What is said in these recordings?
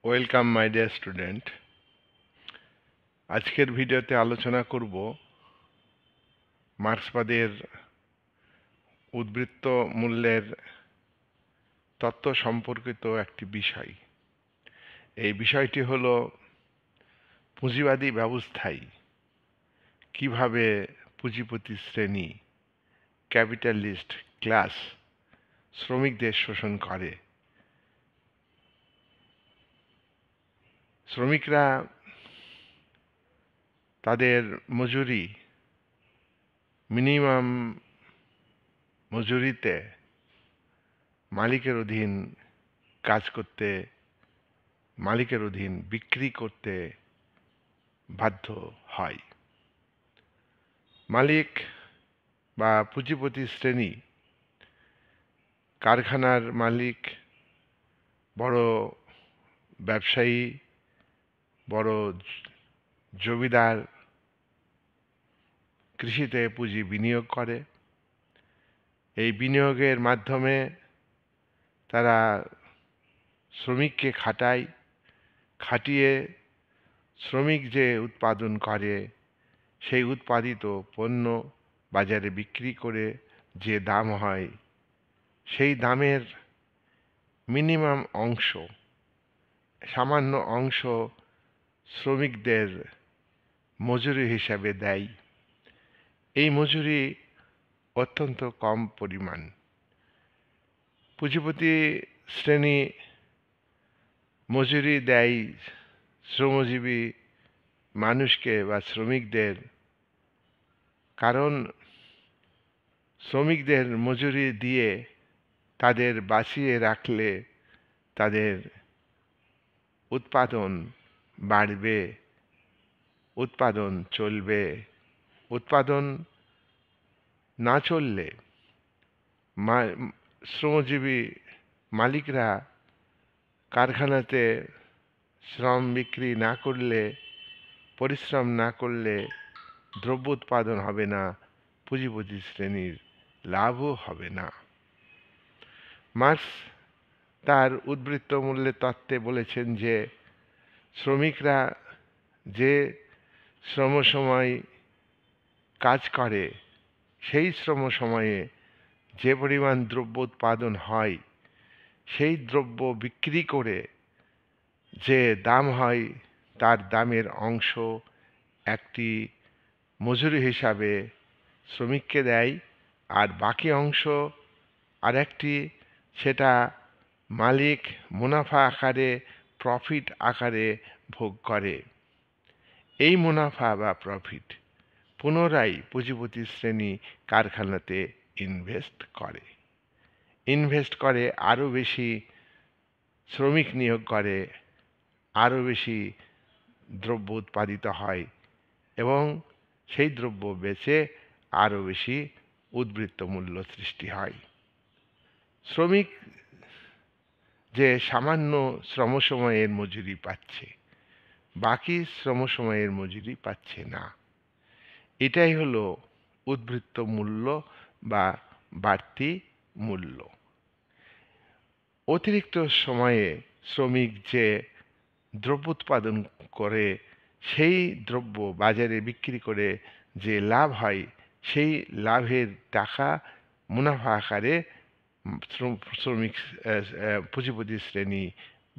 Welcome my dear student. আজকের ভিডিওতে আলোচনা করব মার্ক্সবাদের উদ্বৃত্ত মূল্যের তত্ত্ব সম্পর্কিত একটি বিষয়। এই বিষয়টি হল পুঁজিবাদী ব্যবস্থায় কিভাবে পুঁজিপতি শ্রেণী, ক্যাপিটালিস্ট ক্লাস শ্রমিকদের শোষণ করে। শ্রমিকরা তাদের মজুরি মিনিমাম মজুরিতে মালিকের অধীন কাজ করতে, মালিকের অধীন বিক্রি করতে বাধ্য হয়। মালিক বা পুঁজিপতি শ্রেণী, কারখানার মালিক, বড় ব্যবসায়ী, বড় জমিদার কৃষিতে পুঁজি বিনিয়োগ করে। এই বিনিয়োগের মাধ্যমে তারা শ্রমিককে খাটায়, খাটিয়ে শ্রমিক যে উৎপাদন করে সেই উৎপাদিত পণ্য বাজারে বিক্রি করে যে দাম হয় সেই দামের মিনিমাম অংশ, সামান্য অংশ শ্রমিকদের মজুরি হিসাবে দেয়। এই মজুরি অত্যন্ত কম পরিমাণ। পুঁজিপতি শ্রেণী মজুরি দেয় শ্রমজীবী মানুষকে বা শ্রমিকদের, কারণ শ্রমিকদের মজুরি দিয়ে তাদের বাঁচিয়ে রাখলে তাদের উৎপাদন বাড়বে, উৎপাদন চলবে। উৎপাদন না চললে শ্রমজীবী মালিকরা কারখানাতে শ্রম বিক্রি না করলে, পরিশ্রম না করলে দ্রব্য উৎপাদন হবে না, পুঁজিপতি শ্রেণীর লাভও হবে না। মার্ক্স তার উদ্বৃত্ত মূল্যের তত্ত্বে বলেছেন যে শ্রমিকরা যে শ্রমসময় কাজ করে সেই শ্রমসময়ে যে পরিমাণ দ্রব্য উৎপাদন হয় সেই দ্রব্য বিক্রি করে যে দাম হয় তার দামের অংশ একটি মজুরি হিসাবে শ্রমিককে দেয়, আর বাকি অংশ আরেকটি, সেটা মালিক মুনাফা আকারে, প্রফিট আকারে ভোগ করে। এই মুনাফা বা প্রফিট পুনরায় পুঁজিপতি শ্রেণী কারখানাতে ইনভেস্ট করে আরও বেশি শ্রমিক নিয়োগ করে, আরও বেশি দ্রব্য উৎপাদিত হয় এবং সেই দ্রব্য বেচে আরও বেশি উদ্বৃত্ত মূল্য সৃষ্টি হয়। শ্রমিক যে সামান্য শ্রমসময়ের মজুরি পাচ্ছে, বাকি শ্রমসময়ের মজুরি পাচ্ছে না। এটাই হলো উদ্বৃত্ত মূল্য বা বাড়তি মূল্য। অতিরিক্ত সময়ে শ্রমিক যে দ্রব্য উৎপাদন করে সেই দ্রব্য বাজারে বিক্রি করে যে লাভ হয় সেই লাভের টাকা মুনাফা আকারে শ্রমিক পুঁজিপতি শ্রেণী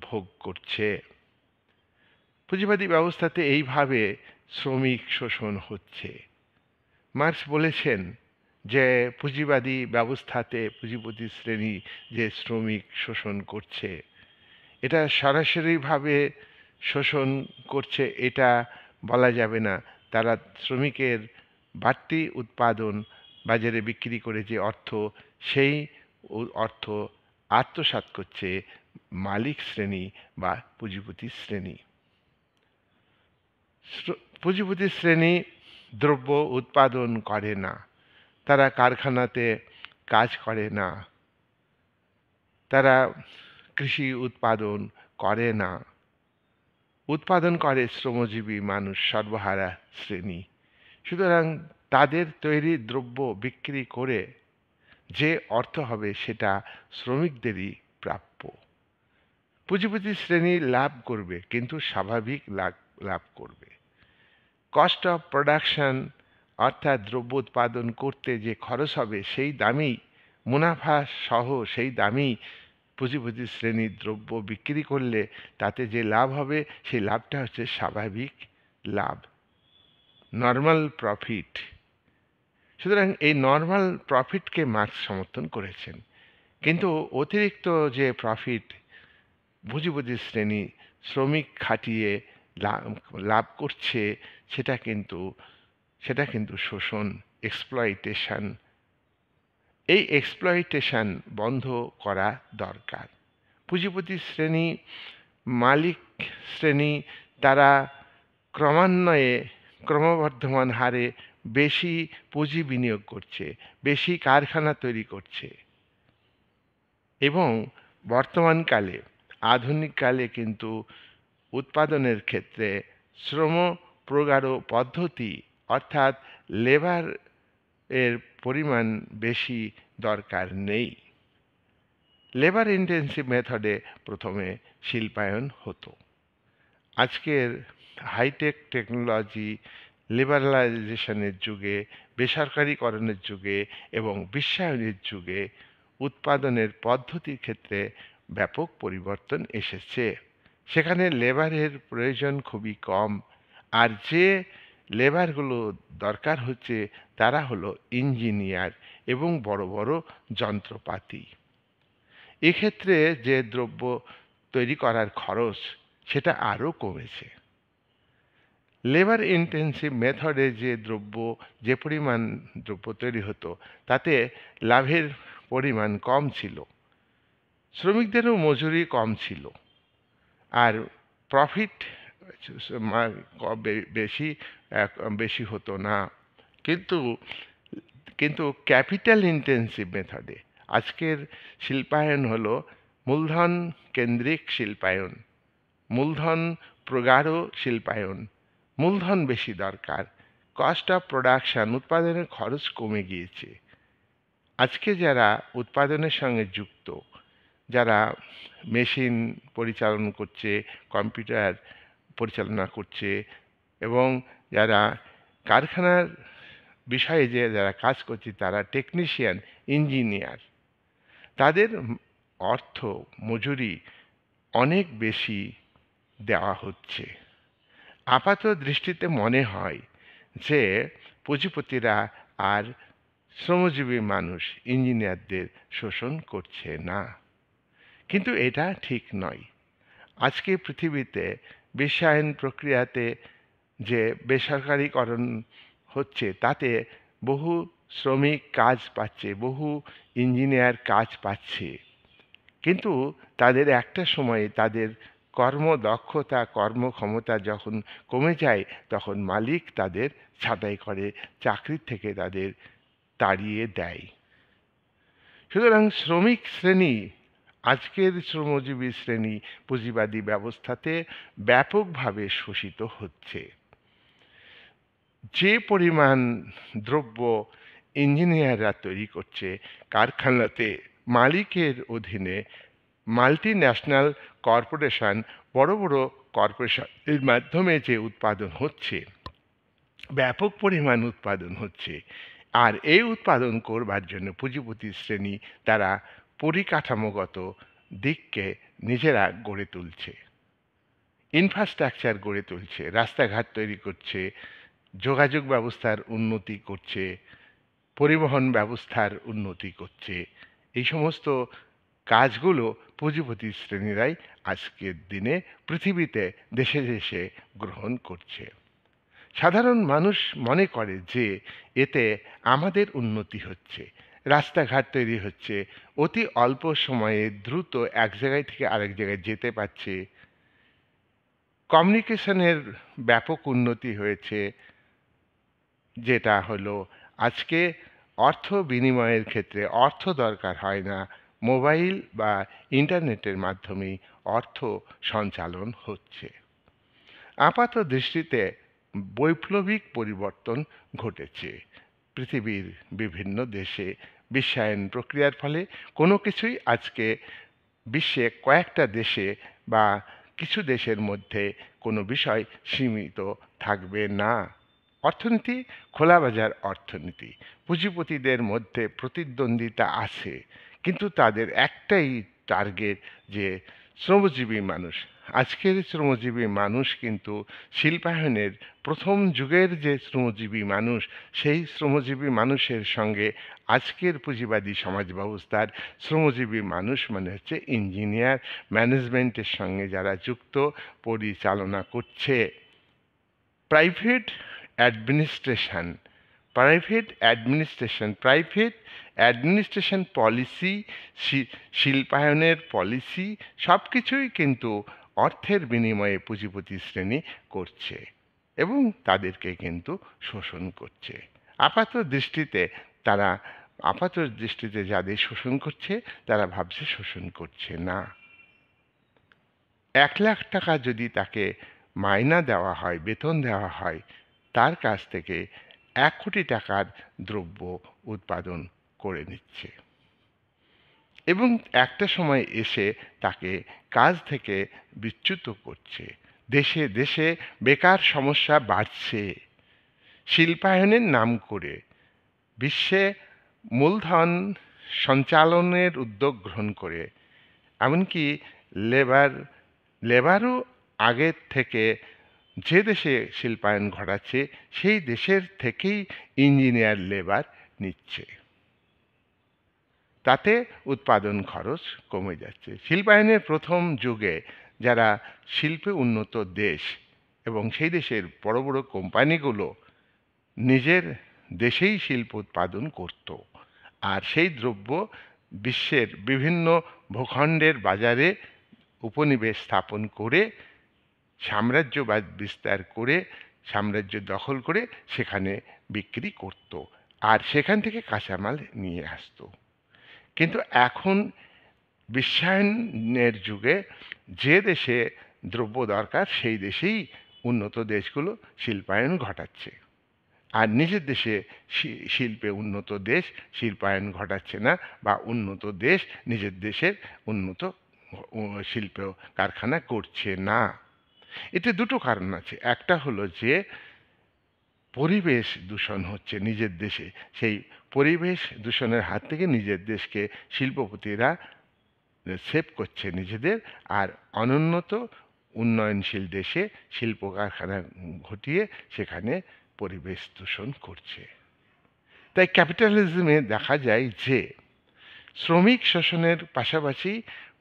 ভোগ করছে। পুঁজিবাদী ব্যবস্থাতে এইভাবে শ্রমিক শোষণ হচ্ছে। মার্ক্স বলেছেন যে পুঁজিবাদী ব্যবস্থাতে পুঁজিপতি শ্রেণী যে শ্রমিক শোষণ করছে, এটা সরাসরিভাবে শোষণ করছে এটা বলা যাবে না। তারা শ্রমিকের বাড়তি উৎপাদন বাজারে বিক্রি করে যে অর্থ, সেই অর্থ আত্মসাৎ করছে মালিক শ্রেণী বা পুঁজিপতি শ্রেণী। পুঁজিপতি শ্রেণী দ্রব্য উৎপাদন করে না, তারা কারখানাতে কাজ করে না, তারা কৃষি উৎপাদন করে না, উৎপাদন করে শ্রমজীবী মানুষ, সর্বহারা শ্রেণী। সুতরাং তাদের তৈরি দ্রব্য বিক্রি করে যে অর্থ হবে সেটা শ্রমিকদেরই প্রাপ্য। পুঁজিপতি শ্রেণী লাভ করবে, কিন্তু স্বাভাবিক লাভ লাভ করবে। কস্ট অফ প্রোডাকশন, অর্থাৎ দ্রব্য উৎপাদন করতে যে খরচ হবে সেই দামেই মুনাফা সহ সেই দামেই পুঁজিপতি শ্রেণীর দ্রব্য বিক্রি করলে তাতে যে লাভ হবে সেই লাভটা হচ্ছে স্বাভাবিক লাভ, নর্মাল প্রফিট। সুতরাং এই নর্মাল প্রফিটকে মার্কস সমর্থন করেছেন। কিন্তু অতিরিক্ত যে প্রফিট পুঁজিপতি শ্রেণী শ্রমিক খাটিয়ে লাভ করছে, সেটা কিন্তু শোষণ, এক্সপ্লয়টেশন। এই এক্সপ্লয়টেশন বন্ধ করা দরকার। পুঁজিপতি শ্রেণী, মালিক শ্রেণী, তারা ক্রমান্বয়ে ক্রমবর্ধমান হারে বেশি পুঁজি বিনিয়োগ করছে, বেশি কারখানা তৈরি করছে এবং বর্তমানকালে আধুনিক কালে কিন্তু উৎপাদনের ক্ষেত্রে শ্রম প্রগাঢ় পদ্ধতি, অর্থাৎ লেবার এর পরিমাণ বেশি দরকার নেই। লেবার ইন্টেন্সিভ মেথডে প্রথমে শিল্পায়ন হতো। আজকের হাইটেক টেকনোলজি, লিবারালাইজেশনের যুগে, বেসরকারীকরণের যুগে এবং বিশ্বায়নের যুগে উৎপাদনের পদ্ধতির ক্ষেত্রে ব্যাপক পরিবর্তন এসেছে। সেখানে লেবারের প্রয়োজন খুবই কম, আর যে লেবারগুলো দরকার হচ্ছে তারা হলো ইঞ্জিনিয়ার এবং বড় বড় যন্ত্রপাতি। এক্ষেত্রে যে দ্রব্য তৈরি করার খরচ সেটা আরও কমেছে। লেবার ইন্টেন্সিভ মেথডে যে পরিমাণ দ্রব্য তৈরি হতো তাতে লাভের পরিমাণ কম ছিল, শ্রমিকদেরও মজুরি কম ছিল, আর প্রফিট বেশি হতো না। কিন্তু ক্যাপিটাল ইন্টেন্সিভ মেথডে আজকের শিল্পায়ন হলো মূলধন কেন্দ্রিক শিল্পায়ন, মূলধন প্রগাঢ় শিল্পায়ন। মূলধন বেশি দরকার, কস্ট অফ প্রোডাকশন, উৎপাদনের খরচ কমে গিয়েছে। আজকে যারা উৎপাদনের সঙ্গে যুক্ত, যারা মেশিন পরিচালনা করছে, কম্পিউটার পরিচালনা করছে এবং যারা কারখানার বিষয়ে যারা কাজ করছে, তারা টেকনিশিয়ান, ইঞ্জিনিয়ার, তাদের অর্থ মজুরি অনেক বেশি দেওয়া হচ্ছে। আপাত দৃষ্টিতে মনে হয় যে পুঁজিপতিরা আর শ্রমজীবী মানুষ, ইঞ্জিনিয়ারদের শোষণ করছে না, কিন্তু এটা ঠিক নয়। আজকে পৃথিবীতে বিশ্বায়ন প্রক্রিয়াতে যে বেসরকারীকরণ হচ্ছে তাতে বহু শ্রমিক কাজ পাচ্ছে, বহু ইঞ্জিনিয়ার কাজ পাচ্ছে, কিন্তু তাদের একটা সময়ে তাদের কর্মদক্ষতা, কর্মক্ষমতা যখন কমে যায় তখন মালিক তাদের ছাঁটাই করে, চাকরির থেকে তাদের তাড়িয়ে দেয়। সুতরাং শ্রমিক শ্রেণী, আজকের শ্রমজীবী শ্রেণী পুঁজিবাদী ব্যবস্থাতে ব্যাপকভাবে শোষিত হচ্ছে। যে পরিমাণ দ্রব্য ইঞ্জিনিয়াররা তৈরি করছে কারখানাতে, মালিকের অধীনে মাল্টি ন্যাশনাল কর্পোরেশন, বড় বড় কর্পোরেশনের মাধ্যমে যে উৎপাদন হচ্ছে, ব্যাপক পরিমাণ উৎপাদন হচ্ছে, আর এই উৎপাদন করবার জন্য পুঁজিপতি শ্রেণী তারা পরিকাঠামোগত দিককে নিজেরা গড়ে তুলছে, ইনফ্রাস্ট্রাকচার গড়ে তুলছে, রাস্তাঘাট তৈরি করছে, যোগাযোগ ব্যবস্থার উন্নতি করছে, পরিবহন ব্যবস্থার উন্নতি করছে। এই সমস্ত কাজগুলো পুঁজিপতি শ্রেণীরাই আজকের দিনে পৃথিবীতে দেশে দেশে গ্রহণ করছে। সাধারণ মানুষ মনে করে যে এতে আমাদের উন্নতি হচ্ছে, রাস্তাঘাট তৈরি হচ্ছে, অতি অল্প সময়ে দ্রুত এক জায়গায় থেকে আরেক জায়গায় যেতে পারছে, কমিউনিকেশনের ব্যাপক উন্নতি হয়েছে, যেটা হলো আজকে অর্থ বিনিময়ের ক্ষেত্রে অর্থ দরকার হয় না, মোবাইল বা ইন্টারনেটের মাধ্যমেই অর্থ সঞ্চালন হচ্ছে। আপাত দৃষ্টিতে বৈপ্লবিক পরিবর্তন ঘটেছে পৃথিবীর বিভিন্ন দেশে। বিশ্বায়ন প্রক্রিয়ার ফলে কোনো কিছুই আজকে বিশ্বে কয়েকটা দেশে বা কিছু দেশের মধ্যে কোনো বিষয় সীমিত থাকবে না। অর্থনীতি খোলা বাজার অর্থনীতি। পুঁজিপতিদের মধ্যে প্রতিদ্বন্দ্বিতা আছে, কিন্তু তাদের একটাই টার্গেট যে শ্রমজীবী মানুষ। আজকের শ্রমজীবী মানুষ কিন্তু শিল্পায়নের প্রথম যুগের যে শ্রমজীবী মানুষ, সেই শ্রমজীবী মানুষের সঙ্গে আজকের পুঁজিবাদী সমাজ ব্যবস্থার শ্রমজীবী মানুষ মানে হচ্ছে ইঞ্জিনিয়ার, ম্যানেজমেন্টের সঙ্গে যারা যুক্ত, পরিচালনা করছে। Private administration, private administration policy, শিল্পায়নের পলিসি, সব কিছুই কিন্তু অর্থের বিনিময়ে পুঁজিপতি শ্রেণী করছে এবং তাদেরকে কিন্তু শোষণ করছে। তারা আপাত দৃষ্টিতে যাদের শোষণ করছে তারা ভাবছে শোষণ করছে না। 1,00,000 টাকা যদি তাকে মাইনা দেওয়া হয়, বেতন দেওয়া হয়, তার কাছ থেকে 1 কোটি টাকার দ্রব্য উৎপাদন করে নিচ্ছে এবং একটা সময় এসে তাকে কাজ থেকে বিচ্যুত করছে। দেশে দেশে বেকার সমস্যা বাড়ছে শিল্পায়নের নাম করে। বিশ্বে মূলধন সঞ্চালনের উদ্যোগ গ্রহণ করে, এমনকি লেবারও আগের থেকে যে দেশে শিল্পায়ন ঘটাচ্ছে সেই দেশের থেকেই ইঞ্জিনিয়ার লেবার নিচ্ছে। তাতে উৎপাদন খরচ কমে যাচ্ছে। শিল্পায়নের প্রথম যুগে যারা শিল্পে উন্নত দেশ এবং সেই দেশের বড় বড় কোম্পানিগুলো নিজের দেশেই শিল্প উৎপাদন করত, আর সেই দ্রব্য বিশ্বের বিভিন্ন ভূখণ্ডের বাজারে উপনিবেশ স্থাপন করে সাম্রাজ্যবাদ বিস্তার করে, সাম্রাজ্য দখল করে সেখানে বিক্রি করত আর সেখান থেকে কাঁচামাল নিয়ে আসতো। কিন্তু এখন বিশ্বায়নের যুগে যে দেশে দ্রব্য দরকার সেই দেশেই উন্নত দেশগুলো শিল্পায়ন ঘটাচ্ছে, আর নিজের দেশে শিল্পে উন্নত দেশ শিল্পায়ন ঘটাচ্ছে না, বা উন্নত দেশ নিজের দেশের উন্নত শিল্প কারখানা করছে না। এতে দুটো কারণ আছে। একটা হলো যে পরিবেশ দূষণ হচ্ছে নিজের দেশে, সেই পরিবেশ দূষণের হাত থেকে নিজের দেশকে শিল্পপতিরা সেভ করছে নিজেদের, আর অনুন্নত উন্নয়নশীল দেশে শিল্প কারখানা ঘটিয়ে সেখানে পরিবেশ দূষণ করছে। তাই ক্যাপিটালিজমে দেখা যায় যে শ্রমিক শোষণের পাশাপাশি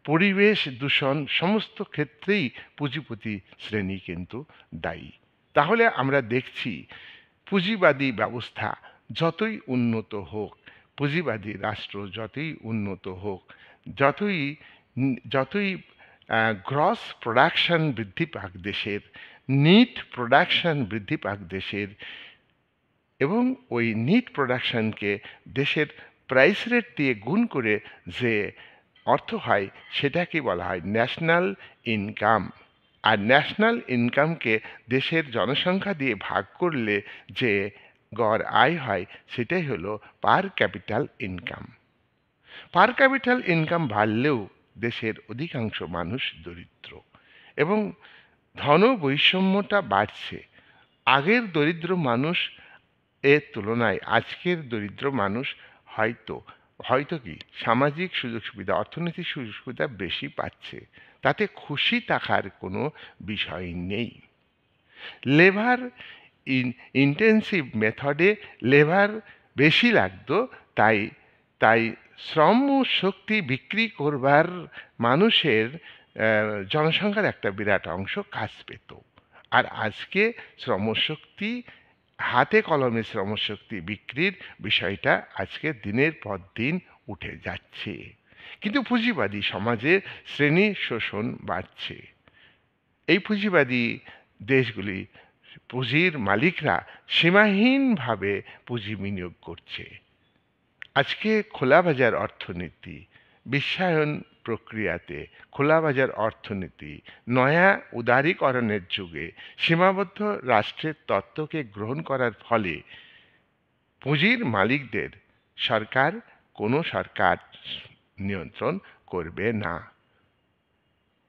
পরিবেশ দূষণ সমস্ত ক্ষেত্রেই পুঁজিপতি শ্রেণী কিন্তু দায়ী। তাহলে আমরা দেখছি পুঁজিবাদী ব্যবস্থা যতই উন্নত হোক, পুঁজিবাদী রাষ্ট্র যতই উন্নত হোক, যতই গ্রস প্রোডাকশন বৃদ্ধি পাক দেশের, নিট প্রোডাকশন বৃদ্ধি পাক দেশের, এবং ওই নিট প্রোডাকশনকে দেশের প্রাইস রেট দিয়ে গুণ করে যে অর্থ হয় সেটাকে বলা হয় ন্যাশনাল ইনকাম। আর ন্যাশনাল ইনকামকে দেশের জনসংখ্যা দিয়ে ভাগ করলে যে গড় আয় হয় সেটাই হলো পার ক্যাপিটাল ইনকাম। পার ক্যাপিটাল ইনকাম বাড়লেও দেশের অধিকাংশ মানুষ দরিদ্র এবং ধন বৈষম্যটা বাড়ছে। আগের দরিদ্র মানুষ এর তুলনায় আজকের দরিদ্র মানুষ হয়তো কি সামাজিক সুযোগ সুবিধা, অর্থনৈতিক সুযোগ সুবিধা বেশি পাচ্ছে, তাতে খুশি থাকার কোনো বিষয় নেই। লেবার ইন্টেন্সিভ মেথডে লেবার বেশি লাগতো, তাই শ্রম শক্তি বিক্রি করবার মানুষের জনসংখ্যার একটা বিরাট অংশ কাজ পেত। আর আজকে শ্রমশক্তি, হাতে কলমে শ্রমশক্তি বিক্রির বিষয়টা আজকে দিনের পর দিন উঠে যাচ্ছে, কিন্তু পুঁজিবাদী সমাজে শ্রেণী শোষণ বাড়ছে। এই পুঁজিবাদী দেশগুলি, পুঁজির মালিকরা সীমাহীনভাবে পুঁজি বিনিয়োগ করছে। আজকে খোলা বাজার অর্থনীতি, বিশ্বায়ন প্রক্রিয়াতে খোলা বাজার অর্থনীতি, নয়া উদারীকরণের যুগে সীমাবদ্ধ রাষ্ট্রের তত্ত্বকে গ্রহণ করার ফলে পুঁজির মালিকদের কোনো সরকার নিয়ন্ত্রণ করবে না।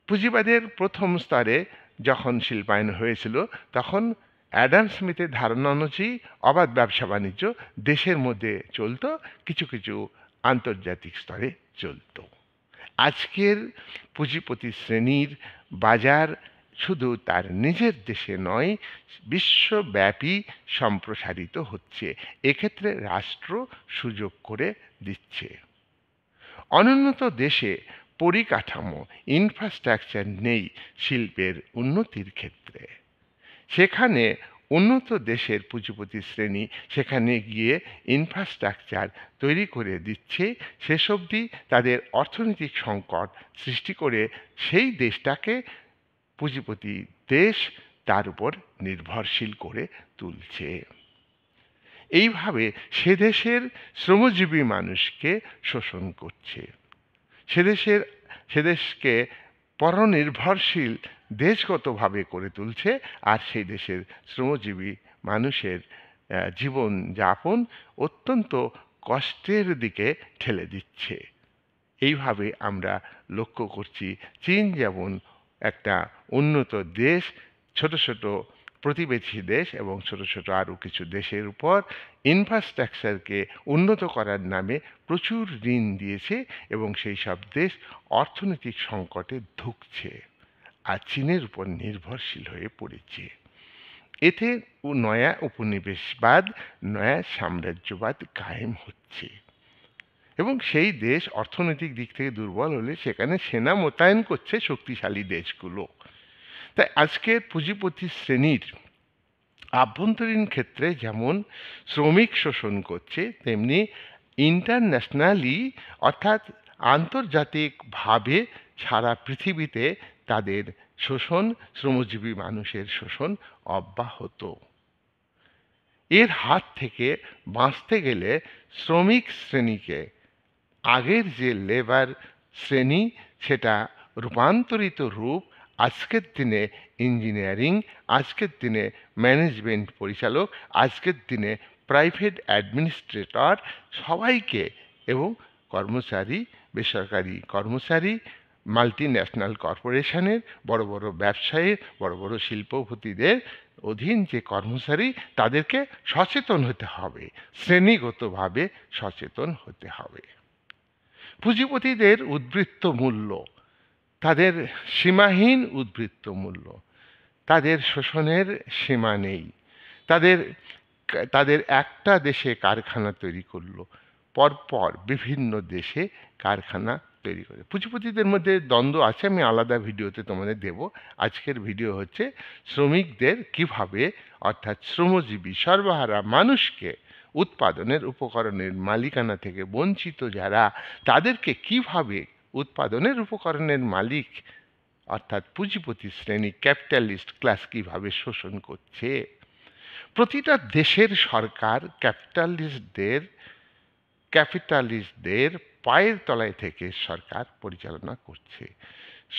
পুঁজিবাদের প্রথম স্তরে যখন শিল্পায়ন হয়েছিল তখন অ্যাডাম স্মিথের ধারণা অনুযায়ী অবাধ ব্যবসা বাণিজ্য দেশের মধ্যে চলত, কিছু কিছু আন্তর্জাতিক স্তরে চলত। আজকের পুঁজিপতি শ্রেণীর বাজার শুধু তার নিজের দেশে নয়, বিশ্বব্যাপী সম্প্রসারিত হচ্ছে। এক্ষেত্রে রাষ্ট্র সুযোগ করে দিচ্ছে। অনুন্নত দেশে পরিকাঠামো ইনফ্রাস্ট্রাকচার নেই শিল্পের উন্নতির ক্ষেত্রে। সেখানে উন্নত দেশের পুঁজিপতি শ্রেণী সেখানে গিয়ে ইনফ্রাস্ট্রাকচার তৈরি করে দিচ্ছে, শেষ অবধি তাদের অর্থনৈতিক সংকট সৃষ্টি করে সেই দেশটাকে পুঁজিপতি দেশ তার উপর নির্ভরশীল করে তুলছে। এইভাবে সে দেশের শ্রমজীবী মানুষকে শোষণ করছে, সে দেশকে পরনির্ভরশীল দেশগতভাবে করে তুলছে, আর সেই দেশের শ্রমজীবী মানুষের জীবনযাপন অত্যন্ত কষ্টের দিকে ঠেলে দিচ্ছে। এইভাবে আমরা লক্ষ্য করছি চীন যেমন একটা উন্নত দেশ, ছোট ছোট প্রতিবেশী দেশ এবং ছোট ছোট আরও কিছু দেশের উপর ইনফ্রাস্ট্রাকচারকে উন্নত করার নামে প্রচুর ঋণ দিয়েছে এবং সেই সব দেশ অর্থনৈতিক সংকটে ধুঁকছে আর চীনের উপর নির্ভরশীল হয়ে পড়েছে। এতে নয়া উপনিবেশবাদ, নয়া সাম্রাজ্যবাদ কায়েম হচ্ছে এবং সেই দেশ অর্থনৈতিক দিক থেকে দুর্বল হলে সেখানে সেনা মোতায়েন করছে শক্তিশালী দেশগুলো। তাই আজকের পুঁজিপতি শ্রেণীর আভ্যন্তরীণ ক্ষেত্রে যেমন শ্রমিক শোষণ করছে, তেমনি ইন্টারন্যাশনালি অর্থাৎ আন্তর্জাতিকভাবে সারা পৃথিবীতে তাদের শোষণ, শ্রমজীবী মানুষের শোষণ অব্যাহত। এর হাত থেকে বাঁচতে গেলে শ্রমিক শ্রেণীকে আগের যে লেবার শ্রেণী সেটা রূপান্তরিত রূপ আজকের দিনে ইঞ্জিনিয়ারিং, আজকের দিনে ম্যানেজমেন্ট পরিচালক, আজকের দিনে প্রাইভেট অ্যাডমিনিস্ট্রেটর সবাইকে এবং কর্মচারী, বেসরকারি কর্মচারী, মাল্টি ন্যাশনাল কর্পোরেশনের বড় বড় ব্যবসায়ী, বড় বড় শিল্পপতিদের অধীন যে কর্মচারী তাদেরকে সচেতন হতে হবে, শ্রেণীগতভাবে সচেতন হতে হবে। পুঁজিপতিদের উদ্বৃত্ত মূল্য, তাদের সীমাহীন উদ্বৃত্ত মূল্য, তাদের শোষণের সীমা নেই। তাদের একটা দেশে কারখানা তৈরি করলো, পরপর বিভিন্ন দেশে কারখানা তৈরি করে। পুঁজিপতিদের মধ্যে দ্বন্দ্ব আছে, আমি আলাদা ভিডিওতে তোমাদের দেব। আজকের ভিডিও হচ্ছে শ্রমিকদের কিভাবে অর্থাৎ শ্রমজীবী সর্বহারা মানুষকে উৎপাদনের উপকরণের মালিকানা থেকে বঞ্চিত যারা, তাদেরকে কিভাবে উৎপাদনের উপকরণের মালিক অর্থাৎ পুঁজিপতি শ্রেণী ক্যাপিটালিস্ট ক্লাস কিভাবে শোষণ করছে। প্রতিটা দেশের সরকার ক্যাপিটালিস্টদের পায়ের তলায় থেকে সরকার পরিচালনা করছে।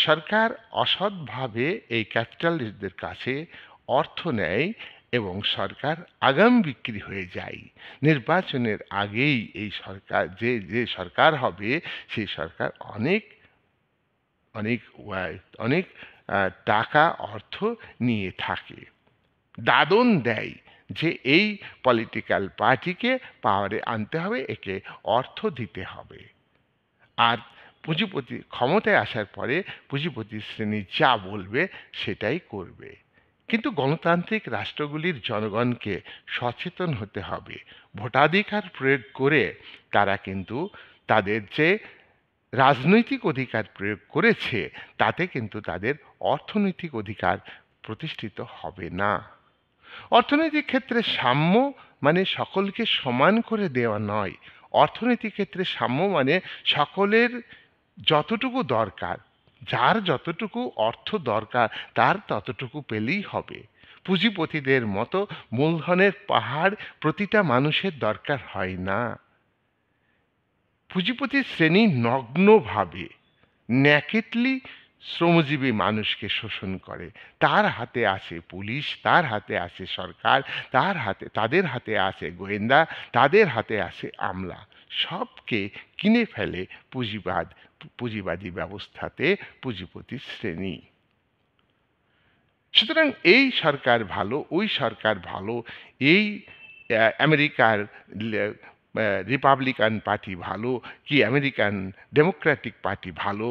সরকার অসৎভাবে এই ক্যাপিটালিস্টদের কাছে অর্থ নেয় এবং সরকার আগাম বিক্রি হয়ে যায়। নির্বাচনের আগেই এই সরকার যে সরকার হবে সেই সরকার অনেক অনেক অনেক টাকা অর্থ নিয়ে থাকে, দাদন দেয় যে এই পলিটিক্যাল পার্টিকে পাওয়ারে আনতে হবে, একে অর্থ দিতে হবে। আর পুঁজিপতি ক্ষমতায় আসার পরে পুঁজিপতি শ্রেণী যা বলবে সেটাই করবে। কিন্তু গণতান্ত্রিক রাষ্ট্রগুলির জনগণকে সচেতন হতে হবে। ভোটাধিকার প্রয়োগ করে তারা কিন্তু তাদের যে রাজনৈতিক অধিকার প্রয়োগ করেছে তাতে কিন্তু তাদের অর্থনৈতিক অধিকার প্রতিষ্ঠিত হবে না। অর্থনৈতিক ক্ষেত্রে সাম্য মানে সকলকে সমান করে দেওয়া নয়। অর্থনৈতিক ক্ষেত্রে সাম্য মানে সকলের যতটুকু দরকার, যার যতটুকু অর্থ দরকার তার ততটুকু পেলেই হবে। পুঁজিপতিদের মতো মূলধনের পাহাড় প্রতিটা মানুষের দরকার হয় না। পুঁজিপতি শ্রেণী নগ্নভাবে ন্যাকেটলি শ্রমজীবী মানুষকে শোষণ করে। তার হাতে আছে পুলিশ, তার হাতে আছে সরকার, তাদের হাতে আছে গোয়েন্দা, তাদের হাতে আছে আমলা। সবকে কিনে ফেলে পুঁজিবাদী ব্যবস্থাতে পুঁজিপতি শ্রেণী। সুতরাং এই সরকার ভালো, ওই সরকার ভালো, এই আমেরিকার রিপাবলিকান পার্টি ভালো কি আমেরিকান ডেমোক্রেটিক পার্টি ভালো,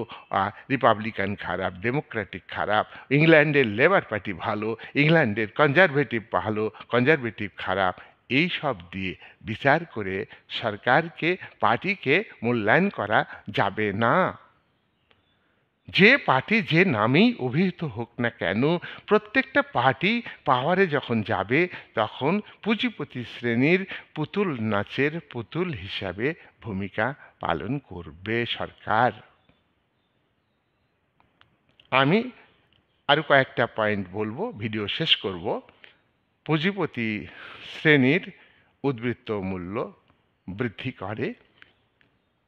রিপাবলিকান খারাপ, ডেমোক্রেটিক খারাপ, ইংল্যান্ডের লেবার পার্টি ভালো, ইংল্যান্ডের কনজারভেটিভ ভালো, কনজারভেটিভ খারাপ, এই সব দিয়ে বিচার করে সরকারকে, পার্টিকে মূল্যায়ন করা যাবে না। যে পার্টি যে নামেই অভিহিত হোক না কেন, প্রত্যেকটা পার্টি পাওয়ারে যখন যাবে তখন পুঁজিপতি শ্রেণীর পুতুল নাচের পুতুল হিসাবে ভূমিকা পালন করবে সরকার। আমি আরো কয়েকটা পয়েন্ট বলবো, ভিডিও শেষ করব। পুঁজিপতি শ্রেণীর উদ্বৃত্ত মূল্য বৃদ্ধি করে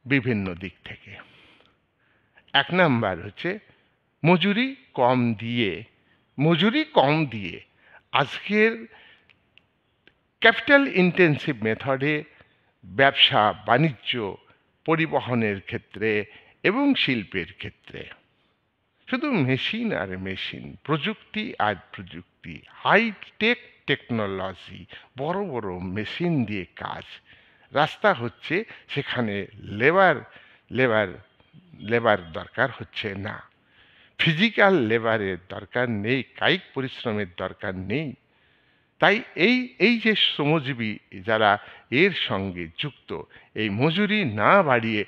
বিভিন্ন দিক থেকে। এক নাম্বার হচ্ছে মজুরি কম দিয়ে আজকের ক্যাপিটাল ইন্টেন্সিভ মেথডে ব্যবসা বাণিজ্য, পরিবহনের ক্ষেত্রে এবং শিল্পের ক্ষেত্রে শুধু মেশিন আর মেশিন, প্রযুক্তি আর প্রযুক্তি, হাইটেক টেকনোলজি, বড় বড় মেশিন দিয়ে কাজ। রাস্তা হচ্ছে, সেখানে লেবার দরকার হচ্ছে না, ফিজিক্যাল লেবারের দরকার নেই, কায়িক পরিশ্রমের দরকার নেই। তাই এই যে শ্রমজীবী যারা এর সঙ্গে যুক্ত, এই মজুরি না বাড়িয়ে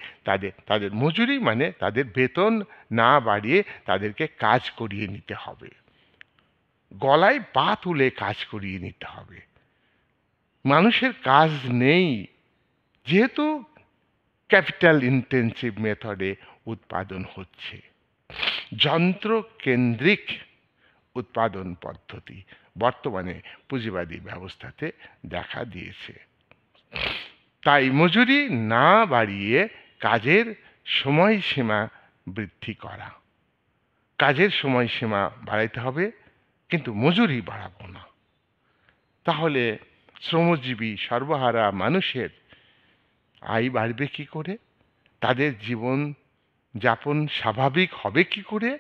তাদের মজুরি মানে তাদের বেতন না বাড়িয়ে তাদেরকে কাজ করিয়ে নিতে হবে, গলায় পা তুলে কাজ করিয়ে নিতে হবে। মানুষের কাজ নেই, যেহেতু ক্যাপিটাল ইন্টেন্সিভ মেথডে উৎপাদন হচ্ছে, যন্ত্রকেন্দ্রিক উৎপাদন পদ্ধতি বর্তমানে পুঁজিবাদী ব্যবস্থাতে দেখা দিয়েছে। তাই মজুরি না বাড়িয়ে কাজের সময়সীমা বৃদ্ধি করা, কাজের সময়সীমা বাড়াইতে হবে কিন্তু মজুরি বাড়াবো না। তাহলে শ্রমজীবী সর্বহারা মানুষের আয় বাড়বে কি করে, তাদের জীবন যাপন স্বাভাবিক হবে কি করে?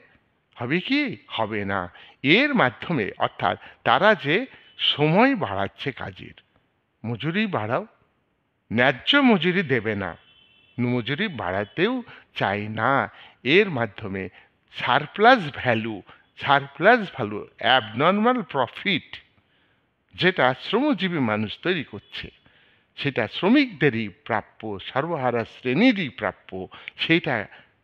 হবে না। এর মাধ্যমে, অর্থাৎ তারা যে সময় বাড়াচ্ছে কাজের, মজুরি বাড়াও, ন্যায্য মজুরি দেবে না, মজুরি বাড়াতেও চাই না। এর মাধ্যমে সারপ্লাস ভ্যালু, অ্যাবনর্মাল প্রফিট যেটা শ্রমজীবী মানুষ তৈরি করছে, সেটা শ্রমিকদেরই প্রাপ্য, সর্বহারা শ্রেণীরই প্রাপ্য, সেটা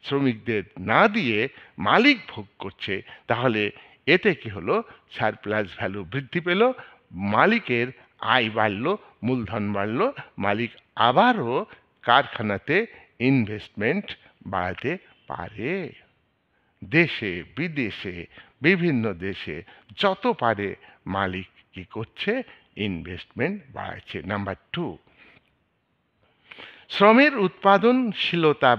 শ্রমিকদের না দিয়ে মালিক ভোগ করছে। তাহলে এতে কি হলো? সারপ্লাস ভ্যালু বৃদ্ধি পেল, মালিকের আয় বাড়ল, মূলধন বাড়ল, মালিক আবারও কারখানাতে ইনভেস্টমেন্ট বাড়াতে পারে। দেশে বিদেশে বিভিন্ন দেশে যত পারে মালিক কি করছে? ইনভেস্টমেন্ট বাড়াচ্ছে। নাম্বার 2, শ্রমের উৎপাদনশীলতা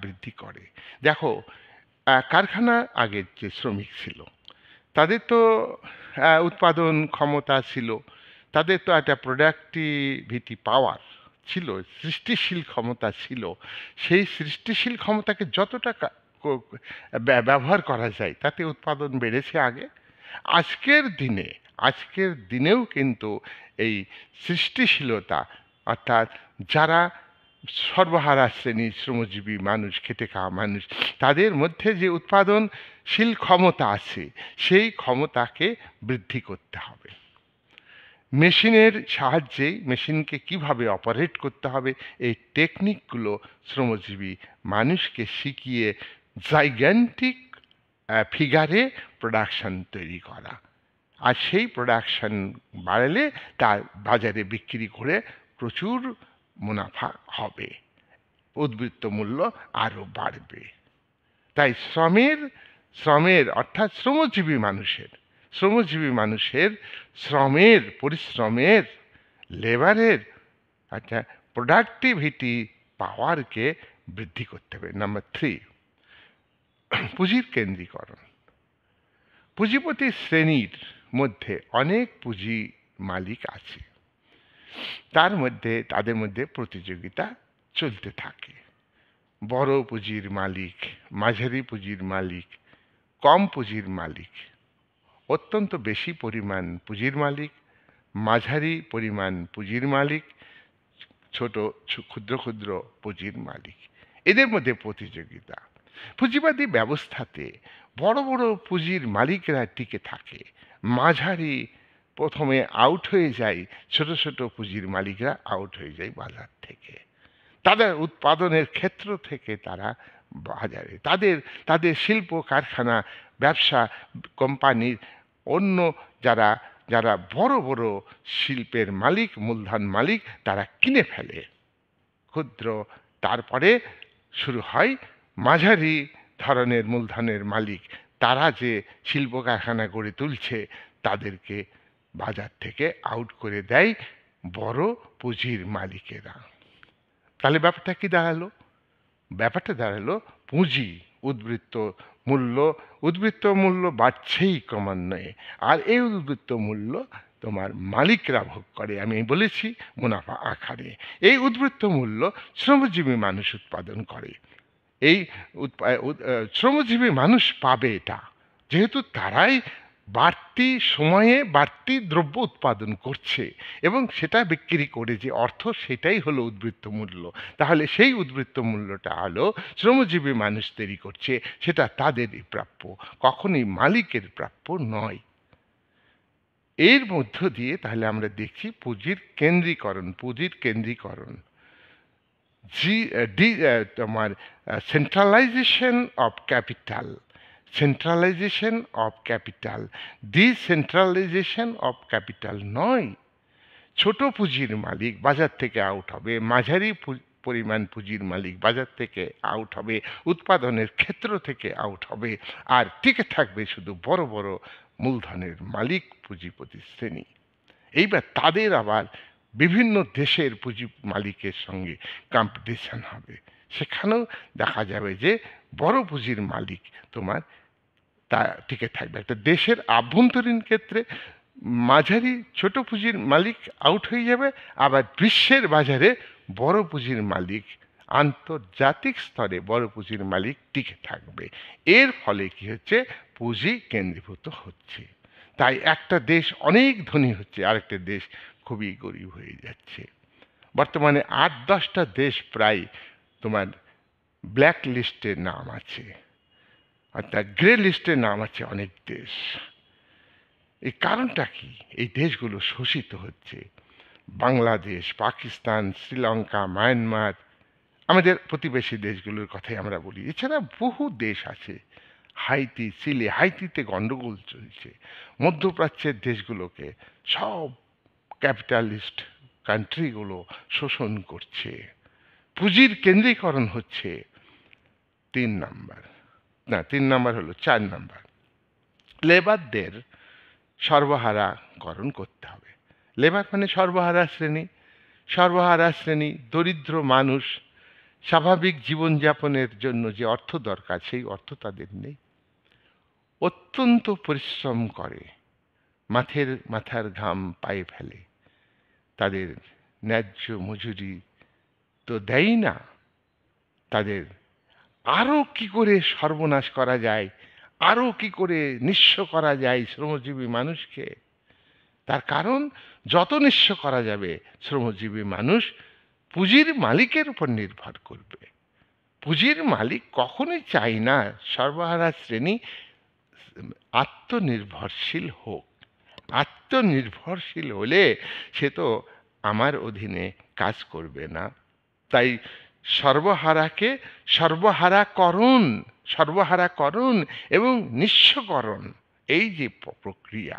বৃদ্ধি করে। দেখো, কারখানা আগের যে শ্রমিক ছিল তাদের তো উৎপাদন ক্ষমতা ছিল, তাদের তো একটা প্রোডাক্টিভিটি পাওয়ার ছিল, সৃষ্টিশীল ক্ষমতা ছিল। সেই সৃষ্টিশীল ক্ষমতাকে যতটা ব্যবহার করা যায় তাতে উৎপাদন বেড়েছে আগে। আজকের দিনেও কিন্তু এই সৃষ্টিশীলতা, অর্থাৎ যারা সর্বহারা শ্রেণীর শ্রমজীবী মানুষ, খেটে খাওয়া মানুষ, তাদের মধ্যে যে উৎপাদনশীল ক্ষমতা আছে সেই ক্ষমতাকে বৃদ্ধি করতে হবে। মেশিনের সাহায্যে মেশিনকে কিভাবে অপারেট করতে হবে, এই টেকনিকগুলো শ্রমজীবী মানুষকে শিখিয়ে জাইগ্যান্টিক ফিগারে প্রোডাকশন তৈরি করা, আর সেই প্রোডাকশন বাড়লে তার বাজারে বিক্রি করে প্রচুর মুনাফা হবে, উদ্বৃত্ত মূল্য আরও বাড়বে। তাই শ্রমের অর্থাৎ শ্রমজীবী মানুষের শ্রমের, পরিশ্রমের, লেবারের প্রোডাক্টিভিটি পাওয়ারকে বৃদ্ধি করতে হবে। নাম্বার 3, পুঁজির কেন্দ্রীকরণ। পুঁজিপতি শ্রেণীর মধ্যে অনেক পুঁজি মালিক আছে, তাদের মধ্যে প্রতিযোগিতা চলতে থাকে। বড় পুঁজির মালিক, মাঝারি পুঁজির মালিক, কম পুঁজির মালিক, অত্যন্ত বেশি পরিমাণ পুঁজির মালিক, মাঝারি পরিমাণ পুঁজির মালিক, ছোট ক্ষুদ্র ক্ষুদ্র পুঁজির মালিক, এদের মধ্যে প্রতিযোগিতা। পুঁজিবাদী ব্যবস্থাতে বড় বড় পুঁজির মালিকরা টিকে থাকে, মাঝারি প্রথমে আউট হয়ে যায়, ছোট ছোট পুঁজির মালিকরা আউট হয়ে যায় বাজার থেকে। তাদের উৎপাদনের ক্ষেত্র থেকে তারা বাজারে, তাদের শিল্প কারখানা, ব্যবসা, কোম্পানির অন্য যারা যারা বড় বড় শিল্পের মালিক, মূলধন মালিক, তারা কিনে ফেলে ক্ষুদ্র। তারপরে শুরু হয় মাঝারি ধরনের মূলধনের মালিক, তারা যে শিল্প কারখানা গড়ে তুলছে তাদেরকে বাজার থেকে আউট করে দেয় বড় পুঁজির মালিকেরা। তাহলে ব্যাপারটা কি দাঁড়ালো? ব্যাপারটা দাঁড়ালো পুঁজি, উদ্বৃত্ত মূল্য বাড়ছেই ক্রমান্বয়ে, আর এই উদ্বৃত্ত মূল্য তোমার মালিকরা ভোগ করে, আমি বলেছি মুনাফা আকারে। এই উদ্বৃত্ত মূল্য শ্রমজীবী মানুষ উৎপাদন করে। এই শ্রমজীবী মানুষ পাবে এটা, যেহেতু তারাই বাড়তি সময়ে বাড়তি দ্রব্য উৎপাদন করছে এবং সেটা বিক্রি করে যে অর্থ, সেটাই হলো উদ্বৃত্ত মূল্য। তাহলে সেই উদ্বৃত্ত মূল্যটা হলো শ্রমজীবী মানুষ তৈরি করছে, সেটা তাদেরই প্রাপ্য, কখনোই মালিকের প্রাপ্য নয়। এর মধ্য দিয়ে তাহলে আমরা দেখছি পুঁজির কেন্দ্রীকরণ, তোমার centralisation of capital, decentralisation of capital নয়। ছোট পুঁজির মালিক বাজার থেকে আউট হবে, মাঝারি পরিমাণ পুঁজির মালিক বাজার থেকে আউট হবে, উৎপাদনের ক্ষেত্র থেকে আউট হবে, আর টিকে থাকবে শুধু বড় বড় মূলধনের মালিক, পুঁজিপতি শ্রেণী। এইবার তাদের আবার বিভিন্ন দেশের পুঁজি মালিকের সঙ্গে কম্পিটিশন হবে, সেখানেও দেখা যাবে যে বড় পুঁজির মালিক তোমার তা টিকে থাকবে। একটা দেশের আভ্যন্তরীণ ক্ষেত্রে মাঝারি ছোট পুঁজির মালিক আউট হয়ে যাবে, আবার বিশ্বের বাজারে বড় পুঁজির মালিক, আন্তর্জাতিক স্তরে বড় পুঁজির মালিক টিকে থাকবে। এর ফলে কি হচ্ছে? পুঁজি কেন্দ্রীভূত হচ্ছে। তাই একটা দেশ অনেক ধনী হচ্ছে, আরেকটা দেশ খুবই গরিব হয়ে যাচ্ছে। বর্তমানে 8-10টা দেশ প্রায় তোমার ব্ল্যাক লিস্টে নাম আছে, অর্থাৎ গ্রে লিস্টে নাম আছে অনেক দেশ। এই কারণটা কি? এই দেশগুলো শোষিত হচ্ছে। বাংলাদেশ, পাকিস্তান, শ্রীলঙ্কা, মায়ানমার, আমাদের প্রতিবেশী দেশগুলোর কথাই আমরা বলি। এছাড়া বহু দেশ আছে, হাইতি, চিলি, হাইতিতে গন্ডগোল চলছে। মধ্যপ্রাচ্যের দেশগুলোকে সব ক্যাপিটালিস্ট কান্ট্রিগুলো শোষণ করছে। পুঁজির কেন্দ্রীকরণ হচ্ছে 3 নাম্বার, না 3 নাম্বার হলো 4 নাম্বার, লেবারদের সর্বহারাকরণ করতে হবে। লেবার মানে সর্বহারা শ্রেণী, দরিদ্র মানুষ, স্বাভাবিক জীবনযাপনের জন্য যে অর্থ দরকার সেই অর্থ তাদের নেই, অত্যন্ত পরিশ্রম করে, মাথার ঘাম পায়ে ফেলে, তাদের ন্যায্য মজুরি তো দেয় না। তাদের আরও কি করে সর্বনাশ করা যায়, আরও কি করে নিঃস্ব করা যায় শ্রমজীবী মানুষকে, তার কারণ যত নিঃস্ব করা যাবে শ্রমজীবী মানুষ পুঁজির মালিকের উপর নির্ভর করবে। পুঁজির মালিক কখনোই চায় না সর্বহারা শ্রেণী আত্মনির্ভরশীল হোক। আত্মনির্ভরশীল হলে সে তো আমার অধীনে কাজ করবে না। তাই সর্বহারাকে সর্বহারাকরণ এবং নিঃস্বকরণ, এই যে প্রক্রিয়া,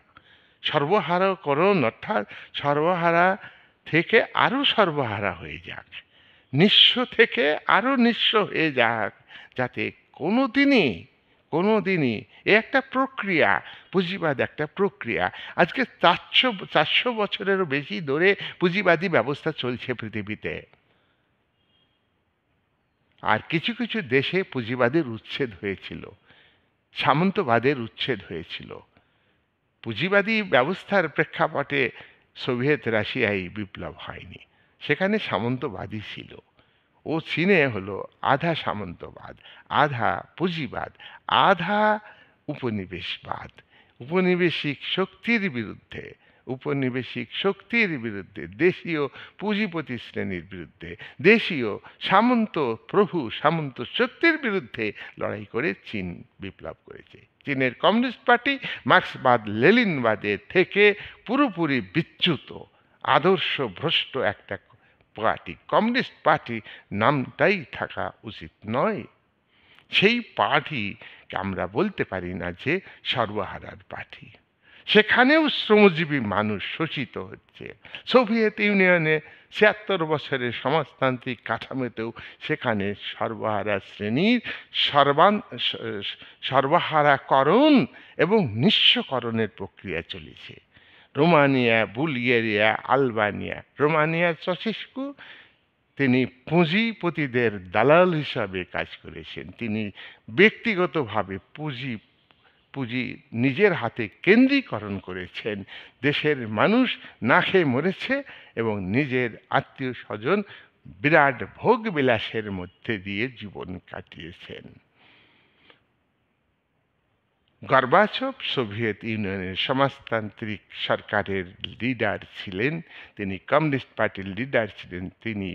সর্বহারাকরণ অর্থাৎ সর্বহারা থেকে আরও সর্বহারা হয়ে যাক, নিঃস্ব থেকে আরও নিঃস্ব হয়ে যাক, যাতে কোনোদিনই এ একটা প্রক্রিয়া, পুঁজিবাদ একটা প্রক্রিয়া। আজকে 400 বছরেরও বেশি ধরে পুঁজিবাদী ব্যবস্থা চলছে পৃথিবীতে। আর কিছু কিছু দেশে পুঁজিবাদের উচ্ছেদ হয়েছিল, সামন্তবাদের উচ্ছেদ হয়েছিল। পুঁজিবাদী ব্যবস্থার প্রেক্ষাপটে সোভিয়েত রাশিয়ায় বিপ্লব হয়নি, সেখানে সামন্তবাদী ছিল। ও চীনে হলো আধা সামন্তবাদ, আধা পুঁজিবাদ, আধা উপনিবেশবাদ। উপনিবেশিক শক্তির বিরুদ্ধে, উপনিবেশিক শক্তির বিরুদ্ধে, দেশীয় পুঁজিপতি শ্রেণীর বিরুদ্ধে, দেশীয় সামন্ত প্রভু সামন্ত শক্তির বিরুদ্ধে লড়াই করে চীন বিপ্লব করেছে। চীনের কমিউনিস্ট পার্টি মার্ক্সবাদ লেনিনবাদের থেকে পুরোপুরি বিচ্যুত, আদর্শ ভ্রষ্ট একটা পার্টি। কমিউনিস্ট পার্টি নামটাই থাকা উচিত নয়। সেই পার্টিকে আমরা বলতে পারি না যে সর্বহারার পার্টি। সেখানেও শ্রমজীবী মানুষ শোষিত হচ্ছে। সোভিয়েত ইউনিয়নে ৭৬ বছরের সমাজতান্ত্রিক কাঠামোতেও সেখানে সর্বহারা শ্রেণীর সর্বহারাকরণ এবং নিঃস্বকরণের প্রক্রিয়া চলেছে। Romania, Bulgaria, Albania. রোমানিয়ার চাউশেস্কু, তিনি পুঁজিপতিদের দালাল হিসাবে কাজ করেছেন। তিনি ব্যক্তিগতভাবে পুঁজি নিজের হাতে কেন্দ্রীকরণ করেছেন। দেশের মানুষ না খেয়ে মরেছে এবং নিজের আত্মীয় স্বজন বিরাট ভোগ বিলাসের মধ্যে দিয়ে জীবন কাটিয়েছেন। গর্বাচভ সোভিয়েত ইউনিয়নের সমাজতান্ত্রিক সরকারের লিডার ছিলেন, তিনি কমিউনিস্ট পার্টির লিডার ছিলেন, তিনি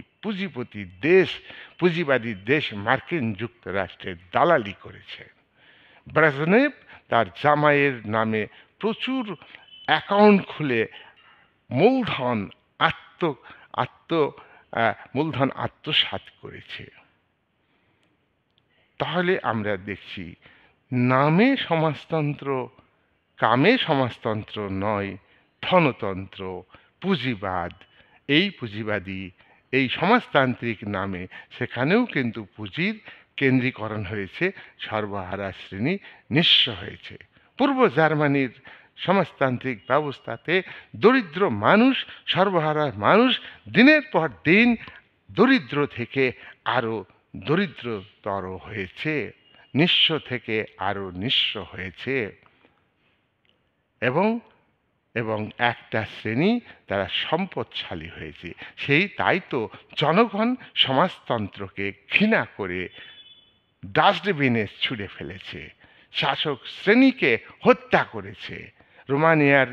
পুঁজিবাদী দেশ মার্কিন যুক্তরাষ্ট্রের দালালি করেছেন। ব্রেজনেভ তার জামাইয়ের নামে প্রচুর অ্যাকাউন্ট খুলে মূলধন আত্মসাৎ করেছে। তাহলে আমরা দেখছি নামে সমাজতন্ত্র, কামে সমাজতন্ত্র নয়, ধনতন্ত্র, পুঁজিবাদ। এই পুঁজিবাদী, এই সমাজতান্ত্রিক নামে সেখানেও কিন্তু পুঁজির কেন্দ্রীকরণ হয়েছে, সর্বহারা শ্রেণী নিঃস্ব হয়েছে। পূর্ব জার্মানির সমাজতান্ত্রিক ব্যবস্থাতে দরিদ্র মানুষ, সর্বহারা মানুষ দিনের পর দিন দরিদ্র থেকে আরো দরিদ্রতর হয়েছে, নিঃস্ব থেকে আরো নিঃস্ব হয়েছে। এবং একটা শ্রেণী তারা সম্পদশালী হয়েছে। তাই তো জনগণ সমাজতন্ত্রকে ঘৃণা করে ডাস্টবিনে ছুঁড়ে ফেলেছে, শাসক শ্রেণীকে হত্যা করেছে। রোমানিয়ার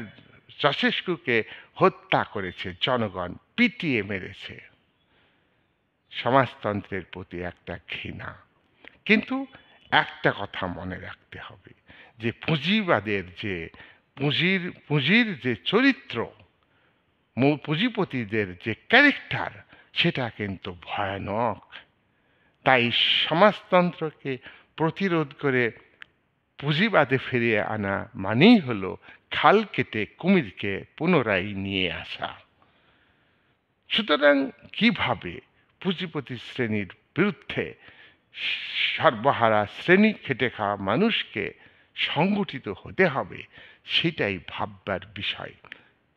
চাউশেস্কুকে হত্যা করেছে জনগণ, পিটিয়ে মেরেছে। সমাজতন্ত্রের প্রতি একটা ঘৃণা। কিন্তু একটা কথা মনে রাখতে হবে যে পুঁজিবাদের যে পুঁজির যে চরিত্র, পুঁজিপতিদের যে ক্যারেক্টার, সেটা কিন্তু ভয়ানক। তাই সমাজতন্ত্রকে প্রতিরোধ করে পুঁজিবাদে ফিরিয়ে আনা মানেই হলো খাল কেটে কুমিরকে পুনরায় নিয়ে আসা। সুতরাং কিভাবে পুঁজিপতি শ্রেণীর বিরুদ্ধে সর্বহারা শ্রেণী খেটে খাওয়া মানুষকে সংগঠিত হতে হবে, সেটাই ভাববার বিষয়।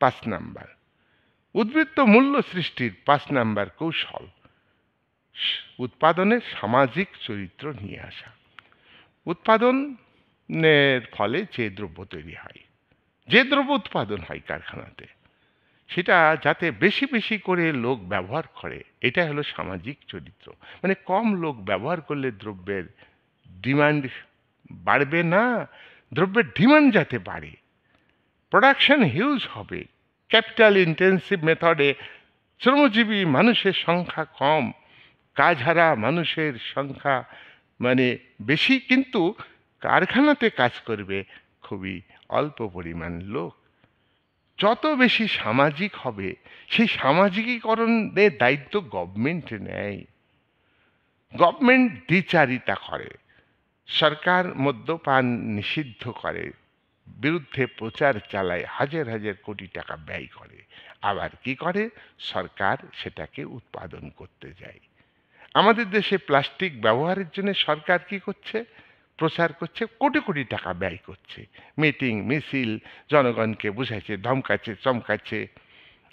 ৫ নাম্বার, উদ্বৃত্ত মূল্য সৃষ্টির ৫ নাম্বার কৌশল, উৎপাদনের সামাজিক চরিত্র নিয়ে আসা। উৎপাদনের ফলে যে দ্রব্য তৈরি হয়, যে দ্রব্য উৎপাদন হয় কারখানাতে, সেটা যাতে বেশি বেশি করে লোক ব্যবহার করে, এটা হলো সামাজিক চরিত্র। মানে কম লোক ব্যবহার করলে দ্রব্যের ডিমান্ড বাড়বে না, দ্রব্যের ডিমান্ড যাতে বাড়ে, প্রোডাকশন হিউজ হবে। ক্যাপিটাল ইন্টেন্সিভ মেথডে শ্রমজীবী মানুষের সংখ্যা কম, কাজহারা মানুষের সংখ্যা বেশি, কিন্তু কারখানাতে কাজ করবে খুবই অল্প পরিমাণ লোক। যত বেশি সামাজিক হবে, সেই সামাজিকীকরণের দায়িত্ব গভর্নমেন্ট নেয়। গভর্নমেন্ট দ্বিচারিতা করে, সরকার মদ্যপান নিষিদ্ধ করে, বিরুদ্ধে প্রচার চালায়, হাজার হাজার কোটি টাকা ব্যয় করে। আবার কি করে, সরকার সেটাকে উৎপাদন করতে যায়। আমাদের দেশে প্লাস্টিক ব্যবহারের জন্য সরকার কি করছে, প্রচার করছে, কোটি কোটি টাকা ব্যয় করছে, মিটিং মিছিল, জনগণকে বুঝাইছে, ধমকাচ্ছে, চমকাচ্ছে,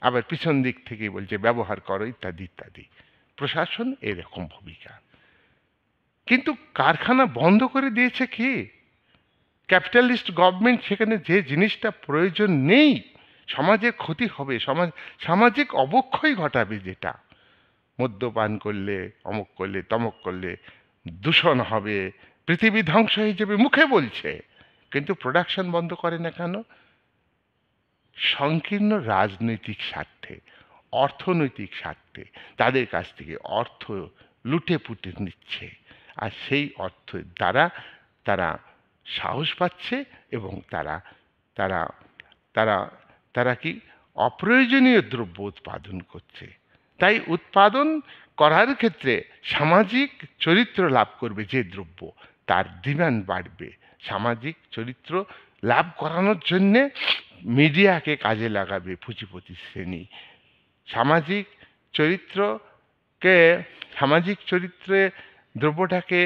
আবার পিছন দিক থেকে বলছে ব্যবহার করো, ইত্যাদি ইত্যাদি। প্রশাসন এরকম ভূমিকা। কিন্তু কারখানা বন্ধ করে দিয়েছে কি? ক্যাপিটালিস্ট গভর্নমেন্ট সেখানে যে জিনিসটা প্রয়োজন নেই সমাজের ক্ষতি হবে, সামাজিক অবক্ষয় ঘটাবে। যেটা মদ্যপান করলে, অমুক করলে, তমক করলে দূষণ হবে, পৃথিবী ধ্বংস হয়ে যাবে, মুখে বলছে, কিন্তু প্রোডাকশন বন্ধ করে না কেন? সংকীর্ণ রাজনৈতিক স্বার্থে, অর্থনৈতিক স্বার্থে তাদের কাছ থেকে অর্থ লুটে পুটে নিচ্ছে, আর সেই অর্থের দ্বারা তারা সাহস পাচ্ছে এবং তারা তারা তারা তারা কি অপ্রয়োজনীয় দ্রব্য উৎপাদন করছে। তাই উৎপাদন করার ক্ষেত্রে সামাজিক চরিত্র লাভ করবে যে দ্রব্য, তার ডিমান্ড বাড়বে। সামাজিক চরিত্র লাভ করানোর জন্যে মিডিয়াকে কাজে লাগাবে পুঁজিপতি শ্রেণী। সামাজিক চরিত্রকে সামাজিক চরিত্রে দ্রব্যটাকে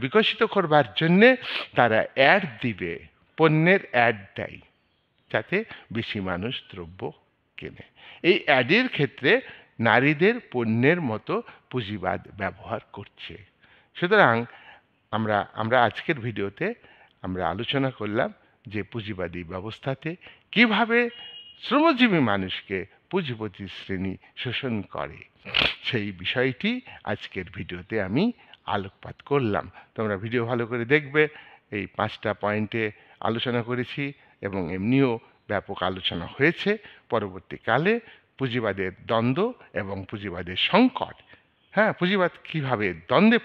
বিকশিত করবার জন্যে তারা অ্যাড দিবে, পণ্যের অ্যাড দেয় যাতে বেশি মানুষ দ্রব্য কেনে। এই অ্যাডের ক্ষেত্রে নারীদের পণ্যের মতো পুঁজিবাদ ব্যবহার করছে। সুতরাং আমরা আজকের ভিডিওতে আমরা আলোচনা করলাম যে পুঁজিবাদী ব্যবস্থাতে কিভাবে শ্রমজীবী মানুষকে পুঁজিপতি শ্রেণী শোষণ করে, সেই বিষয়টি আজকের ভিডিওতে আমি আলোকপাত করলাম। তোমরা ভিডিও ভালো করে দেখবে। এই 5টা পয়েন্টে আলোচনা করেছি এবং এমনিও ব্যাপক আলোচনা হয়েছে। পরবর্তীকালে পুঁজিবাদের দ্বন্দ্ব এবং পুঁজিবাদের সংকট, পুঁজিবাদ কীভাবে দ্বন্দ্বে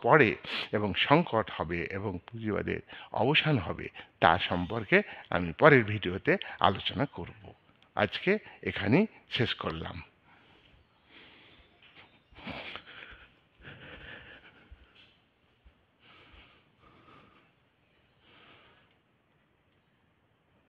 পড়ে এবং সংকট হবে এবং পুঁজিবাদের অবসান হবে তা সম্পর্কে আমি পরের ভিডিওতে আলোচনা করব। আজকে এখানেই শেষ করলাম।